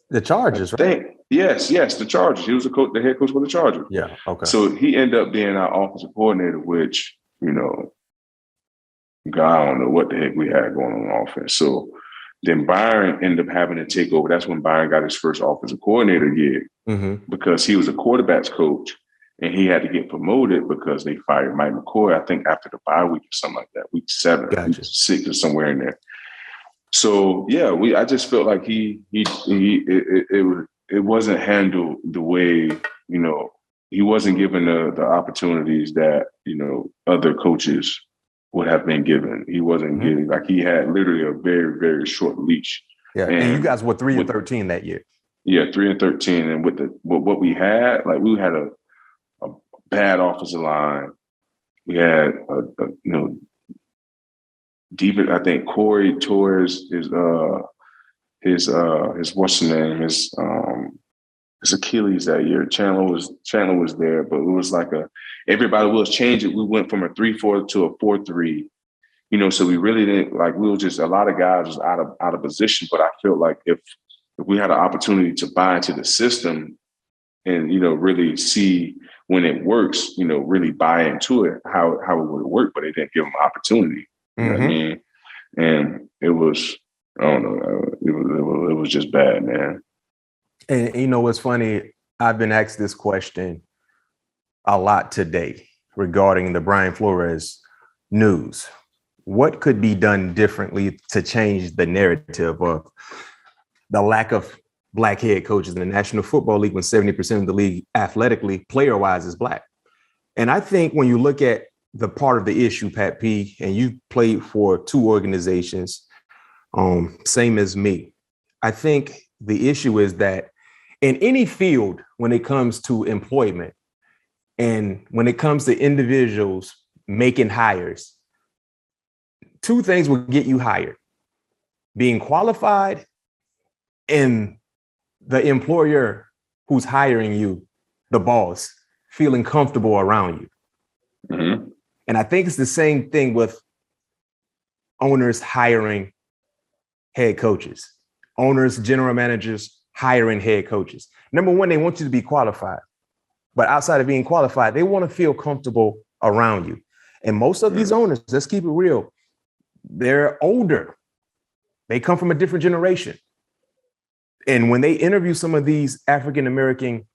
the Chargers, right? Yes, the Chargers. He was the head coach for the Chargers. Yeah, okay. So he ended up being our offensive coordinator, which, God, I don't know what the heck we had going on offense. So then Byron ended up having to take over. That's when Byron got his first offensive coordinator gig because he was a quarterback's coach and he had to get promoted because they fired Mike McCoy, I think after the bye week or something like that, week 7, week 6 or somewhere in there. So yeah, I just felt like it wasn't handled the way, he wasn't given the opportunities that, other coaches would have been given. He wasn't getting, like, he had literally a very, very short leash. Yeah. And you guys were 3-13 that year. Yeah, 3-13. And with what we had, like, we had a bad offensive line. We had deep. I think Corey Torres is his what's the name? His Achilles that year. Chandler was there, but it was like everybody was changing. We went from a 3-4 to a 4-3. So we really didn't, like, we were just, a lot of guys was out of position. But I felt like if we had an opportunity to buy into the system and, really see when it works, really buy into it, how it would work, but they didn't give them opportunity. You know what I mean? And it was, I don't know, it was just bad, man. And what's funny, I've been asked this question a lot today regarding the Brian Flores news. What could be done differently to change the narrative of the lack of Black head coaches in the National Football League when 70% of the league athletically, player-wise, is Black? And I think when you look at the part of the issue, Pat P, and you played for 2 organizations, same as me, I think the issue is that in any field, when it comes to employment and when it comes to individuals making hires, 2 things will get you hired: being qualified and the employer who's hiring you, the boss, feeling comfortable around you. And I think it's the same thing with owners hiring head coaches, owners, general managers hiring head coaches. Number one, they want you to be qualified. But outside of being qualified, they want to feel comfortable around you. And most of these owners, let's keep it real, they're older. They come from a different generation. And when they interview some of these African-American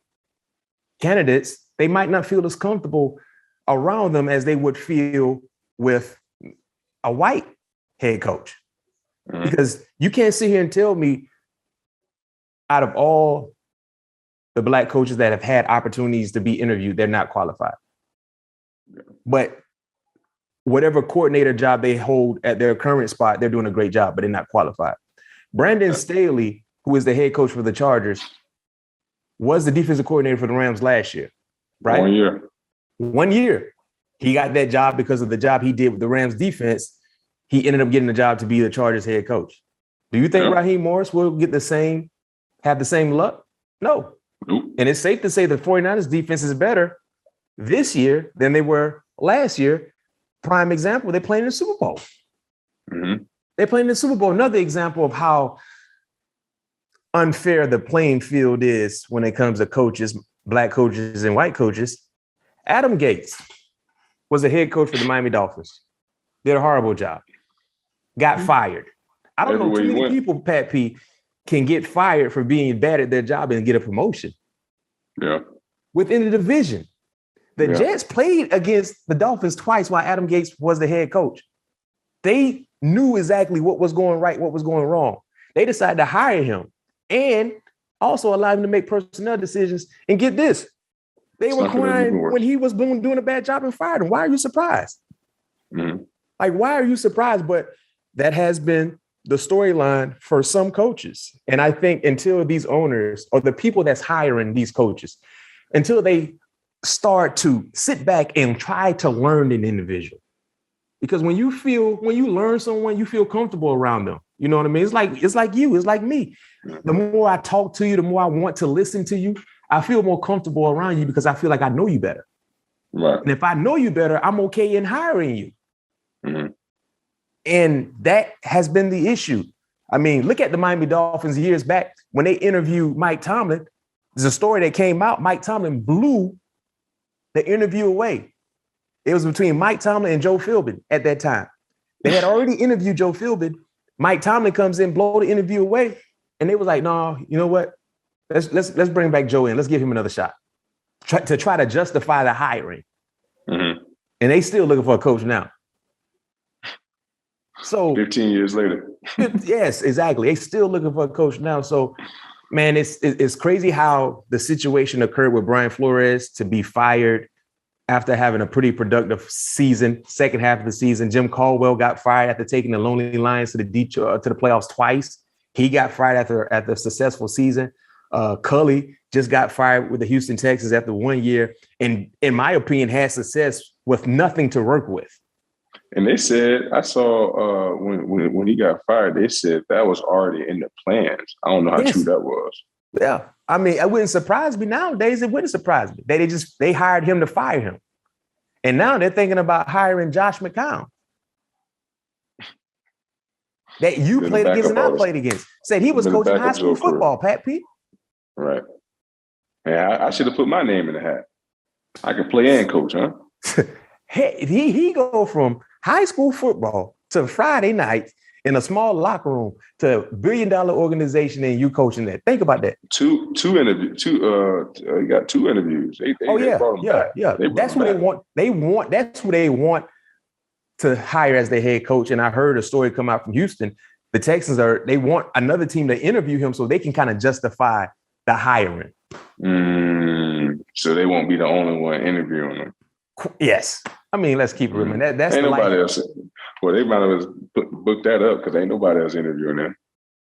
candidates, they might not feel as comfortable around them as they would feel with a white head coach. Because you can't sit here and tell me out of all the black coaches that have had opportunities to be interviewed, they're not qualified. But whatever coordinator job they hold at their current spot, they're doing a great job, but they're not qualified. Brandon Staley, who is the head coach for the Chargers, was the defensive coordinator for the Rams last year, right? 1 year. 1 year. He got that job because of the job he did with the Rams defense. He ended up getting the job to be the Chargers head coach. Do you think Raheem Morris will have the same luck? No. Nope. And it's safe to say the 49ers defense is better this year than they were last year. Prime example, they're playing in the Super Bowl. Mm-hmm. They're playing in the Super Bowl. Another example of how unfair the playing field is when it comes to coaches, black coaches and white coaches. Adam Gates was the head coach for the Miami Dolphins. Did a horrible job. Got fired. I don't know too many people, Pat P, can get fired for being bad at their job and get a promotion. Yeah. Within the division. The Jets played against the Dolphins twice while Adam Gates was the head coach. They knew exactly what was going right, what was going wrong. They decided to hire him and also allow him to make personnel decisions. And get this, they were crying when he was doing a bad job and fired him. Why are you surprised? Mm-hmm. Like, why are you surprised? But that has been the storyline for some coaches. And I think until these owners or the people that's hiring these coaches, until they start to sit back and try to learn an individual. Because when you learn someone, you feel comfortable around them. You know what I mean? It's like you, it's like me. The more I talk to you, the more I want to listen to you, I feel more comfortable around you because I feel like I know you better. Right. And if I know you better, I'm okay in hiring you. Mm-hmm. And that has been the issue. I mean, look at the Miami Dolphins years back when they interviewed Mike Tomlin. There's a story that came out. Mike Tomlin blew the interview away. It was between Mike Tomlin and Joe Philbin at that time. They had already interviewed Joe Philbin. Mike Tomlin comes in, blow the interview away, and they was like, "No, you know what? Let's bring back Joe in. Let's give him another shot." To try to justify the hiring. Mm-hmm. And they still looking for a coach now. So 15 years later. Yes, exactly. They still looking for a coach now. So, man, it's crazy how the situation occurred with Brian Flores to be fired after having a pretty productive season, second half of the season. Jim Caldwell got fired after taking the Lonely Lions to the playoffs twice. He got fired after a successful season. Cully just got fired with the Houston Texans after 1 year, and in my opinion, had success with nothing to work with. And they said, I saw when he got fired, they said that was already in the plans. I don't know how true that was. Yeah. I mean, it wouldn't surprise me nowadays. It wouldn't surprise me. They hired him to fire him. And now they're thinking about hiring Josh McCown. That you played against and I played against. Said he was coaching high school football, Pat P. Right. Yeah, I should have put my name in the hat. I can play and coach, huh? Hey, he go from high school football to Friday nights in a small locker room to a $1 billion organization and you coaching that. Think about that. Two interviews. He got 2 interviews. They brought him back. Yeah. That's who they want. That's who they want to hire as their head coach. And I heard a story come out from Houston. The Texans they want another team to interview him so they can kind of justify the hiring. So they won't be the only one interviewing him. Yes. I mean, let's keep it real, man. That's ain't nobody else. Well, they might have book that up because ain't nobody else interviewing them.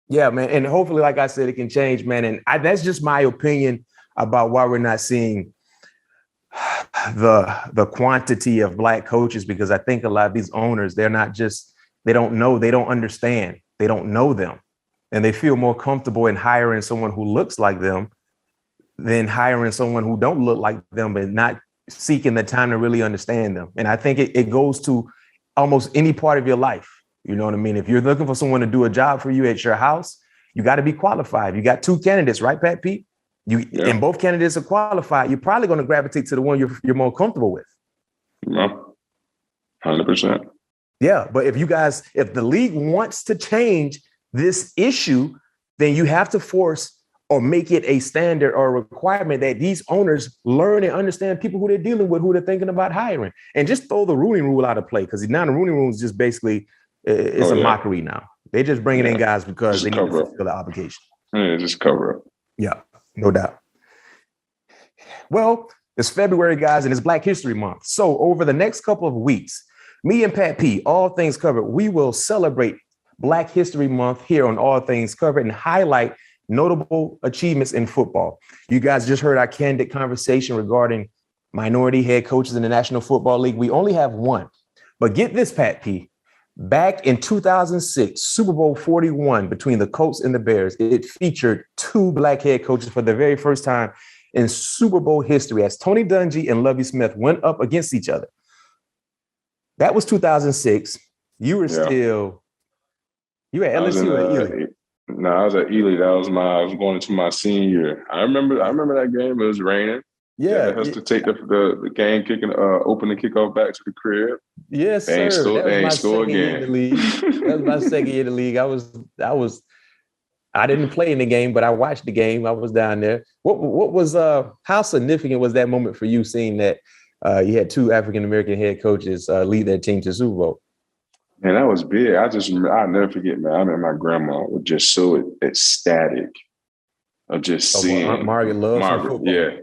Yeah, man. And hopefully, like I said, it can change, man. And that's just my opinion about why we're not seeing the quantity of black coaches, because I think a lot of these owners, they don't know, they don't understand, they don't know them. And they feel more comfortable in hiring someone who looks like them than hiring someone who don't look like them, but not seeking the time to really understand them. And I think it goes to almost any part of your life. You know what I mean? If you're looking for someone to do a job for you at your house, you got to be qualified. You got 2 candidates, right, Pat Pete? And both candidates are qualified. You're probably going to gravitate to the one you're more comfortable with. No, 100%. Yeah, but if the league wants to change this issue, then you have to force or make it a standard or a requirement that these owners learn and understand people who they're dealing with, who they're thinking about hiring, and just throw the Rooney Rule out of play, because now the Rooney Rule is just basically it's a mockery now. They're just bringing in guys because they need to fulfill the obligation. Yeah, just cover up. Yeah, no doubt. Well, it's February, guys, and it's Black History Month. So over the next couple of weeks, me and Pat P, All Things Covered, we will celebrate Black History Month here on All Things Covered and highlight notable achievements in football. You guys just heard our candid conversation regarding minority head coaches in the National Football League. We only have one. But get this, Pat P. Back in 2006, Super Bowl 41 between the Colts and the Bears, it featured two Black head coaches for the very first time in Super Bowl history as Tony Dungy and Lovie Smith went up against each other. That was 2006. You were still, you were at LSU or Ely? No, I was at Ely. I was going into my senior year. I remember that game. It was raining. Yeah, it has to take the game kicking, open the kickoff back to the crib. Yes, sir. They ain't score again. That was my second year in the league. I didn't play in the game, but I watched the game. I was down there. What was how significant was that moment for you, seeing that you had two African American head coaches lead their team to Super Bowl? Man, that was big. I'll never forget, man. I remember my grandma was just so ecstatic of just seeing Margaret loves football. Yeah.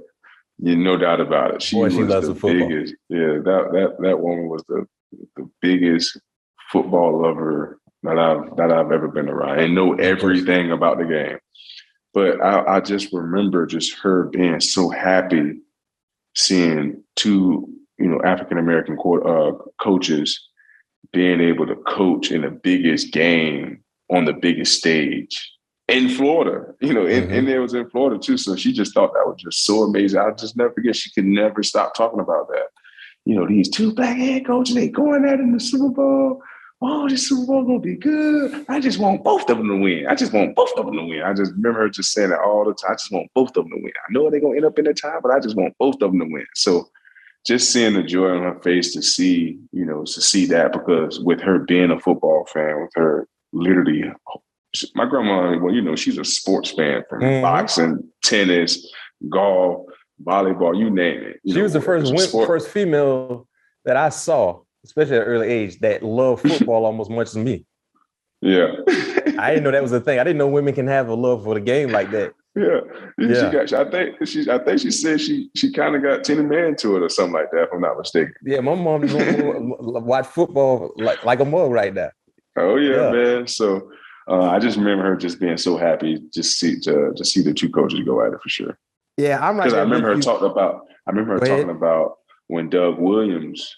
No doubt about it. She loves the football. Biggest. Yeah, that woman was the biggest football lover that I've ever been around and know everything about the game. But I just remember just her being so happy seeing two, African American coaches being able to coach in the biggest game on the biggest stage. In Florida, and it was in Florida too. So she just thought that was just so amazing. I'll just never forget. She could never stop talking about that. These two Black head coaches, they going at it in the Super Bowl. Oh, this Super Bowl gonna be good. I just want both of them to win. I just remember her just saying that all the time. I just want both of them to win. I know they're gonna end up in the tie, but I just want both of them to win. So just seeing the joy on her face to see that, because with her being a football fan, with her literally. My grandma, she's a sports fan from boxing, tennis, golf, volleyball, you name it. She was the first female that I saw, especially at an early age, that loved football almost as much as me. Yeah. I didn't know that was a thing. I didn't know women can have a love for the game like that. Yeah. I think she said she kind of got Tina Man to it or something like that, if I'm not mistaken. Yeah, my mom just watch football like a mug right now. Oh yeah, man. So I just remember her just being so happy to see the two coaches go at it for sure. Yeah, I'm right. Because I remember her talking about when Doug Williams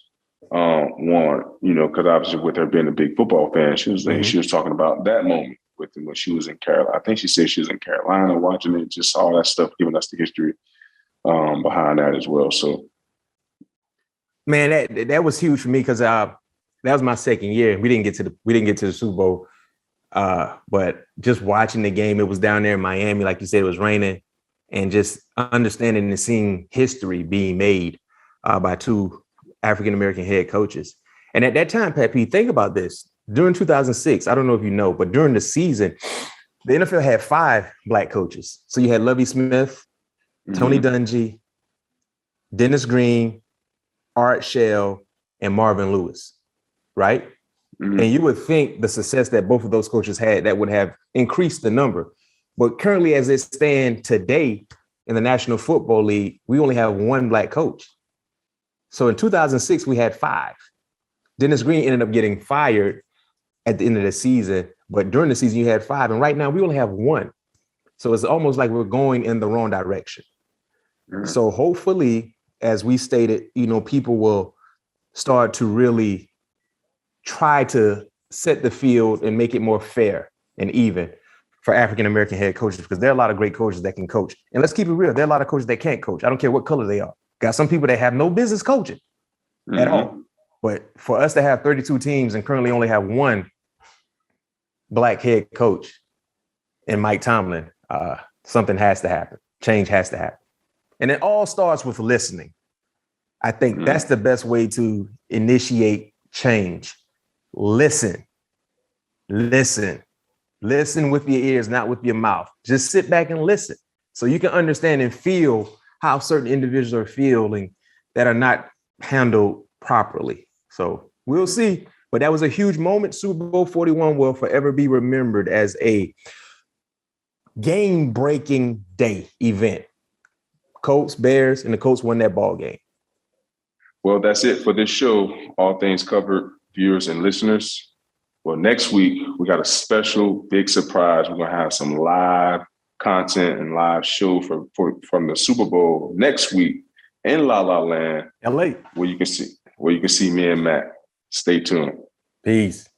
won. Because obviously with her being a big football fan, she was talking about that moment with him when she was in Carolina. I think she said she was in Carolina watching it, just all that stuff, giving us the history behind that as well. So, man, that was huge for me because that was my second year. We didn't get to the Super Bowl. But just watching the game, it was down there in Miami, like you said, it was raining, and just understanding and seeing history being made by two African-American head coaches. And at that time, Pat P, think about this. During 2006, I don't know if you know, but during the season, the NFL had 5 Black coaches. So you had Lovie Smith, Tony Dungy, Dennis Green, Art Shell, and Marvin Lewis, right? And you would think the success that both of those coaches had, that would have increased the number. But currently, as it stands today in the National Football League, we only have 1 Black coach. So in 2006, we had 5. Dennis Green ended up getting fired at the end of the season. But during the season, you had 5. And right now, we only have 1. So it's almost like we're going in the wrong direction. So hopefully, as we stated, people will start to really try to set the field and make it more fair and even for African-American head coaches, because there are a lot of great coaches that can coach. And let's keep it real. There are a lot of coaches that can't coach. I don't care what color they are. Got some people that have no business coaching at all. But for us to have 32 teams and currently only have 1 Black head coach and Mike Tomlin, something has to happen. Change has to happen. And it all starts with listening. I think that's the best way to initiate change. Listen with your ears, not with your mouth. Just sit back and listen so you can understand and feel how certain individuals are feeling that are not handled properly. So we'll see. But that was a huge moment. Super Bowl 41 will forever be remembered as a game-breaking day event. Colts, Bears, and the Colts won that ball game. Well, that's it for this show. All things covered, viewers and listeners. Well, next week, we got a special big surprise. We're going to have some live content and live show from the Super Bowl next week in La La Land, LA, where you can see me and Matt. Stay tuned. Peace.